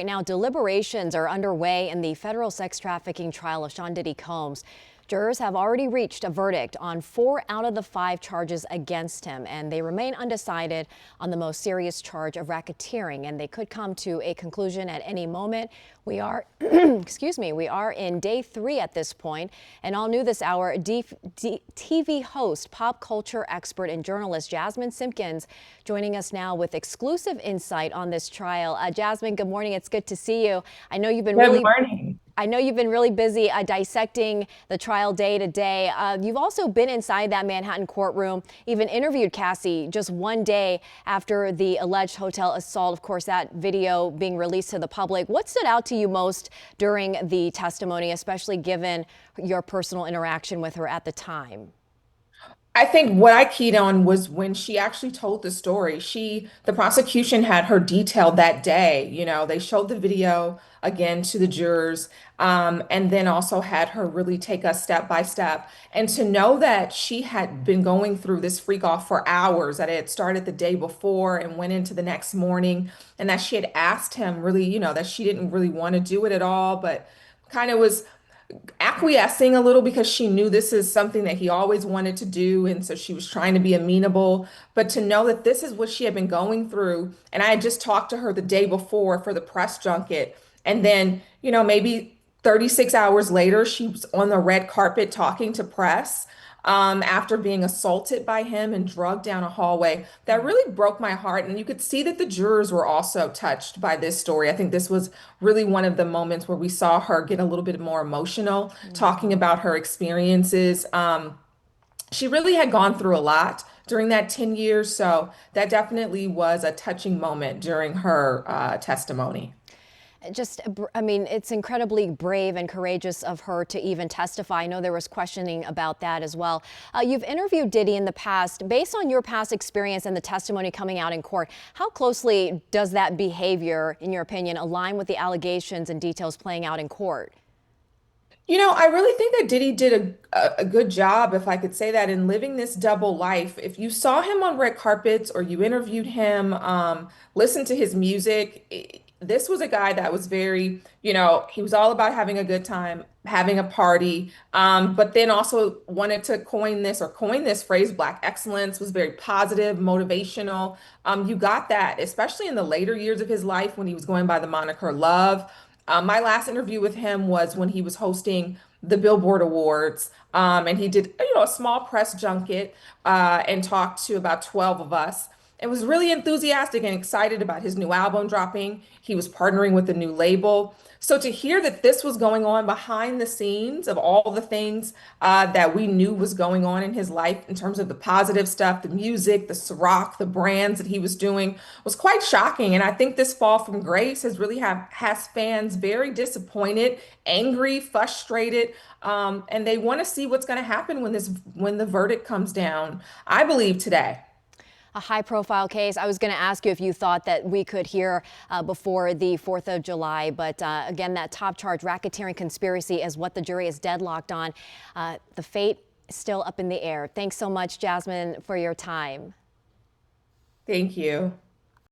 Right now, deliberations are underway in the federal sex trafficking trial of Sean Diddy Combs. Jurors have already reached a verdict on 4 out of the 5 charges against him, and they remain undecided on the most serious charge of racketeering, and they could come to a conclusion at any moment. We are, we are in day 3 at this point, and all new this hour, TV host, pop culture expert, and journalist Jasmine Simpkins joining us now with exclusive insight on this trial. Jasmine, good morning. It's good to see you. I know you've been Good morning. I know you've been really busy dissecting the trial day to day. You've also been inside that Manhattan courtroom, even interviewed Cassie just one day after the alleged hotel assault. Of course, that video being released to the public. What stood out to you most during the testimony, especially given your personal interaction with her at the time? I think what I keyed on was when she actually told the story. The prosecution had her detailed that day. They showed the video again to the jurors, and then also had her really take us step by step. And to know that she had been going through this freak off for hours, that it had started the day before and went into the next morning, and that she had asked him really, that she didn't really want to do it at all, but kind of was acquiescing a little because she knew this is something that he always wanted to do. And so she was trying to be amenable. But to know that this is what she had been going through, and I had just talked to her the day before for the press junket. And then, maybe 36 hours later, she was on the red carpet talking to press after being assaulted by him and drugged down a hallway. That really broke my heart. And you could see that the jurors were also touched by this story. I think this was really one of the moments where we saw her get a little bit more emotional, talking about her experiences. She really had gone through a lot during that 10 years. So that definitely was a touching moment during her testimony. It's incredibly brave and courageous of her to even testify. I know there was questioning about that as well. You've interviewed Diddy in the past. Based on your past experience and the testimony coming out in court, how closely does that behavior, in your opinion, align with the allegations and details playing out in court? I really think that Diddy did a good job, if I could say that, in living this double life. If you saw him on red carpets or you interviewed him, listened to his music, this was a guy that was very, he was all about having a good time, having a party, but then also wanted to coin this phrase, Black excellence, was very positive, motivational. You got that, especially in the later years of his life when he was going by the moniker Love. My last interview with him was when he was hosting the Billboard Awards, and he did, a small press junket and talked to about 12 of us. And was really enthusiastic and excited about his new album dropping. He was partnering with a new label. So to hear that this was going on behind the scenes of all the things that we knew was going on in his life in terms of the positive stuff, the music, the Ciroc, the brands that he was doing, was quite shocking. And I think this fall from grace has fans very disappointed, angry, frustrated, and they want to see what's going to happen when the verdict comes down, I believe today. A high-profile case. I was going to ask you if you thought that we could hear before the 4th of July, but again, that top charge, racketeering conspiracy, is what the jury is deadlocked on. The fate is still up in the air. Thanks so much, Jasmine, for your time. Thank you.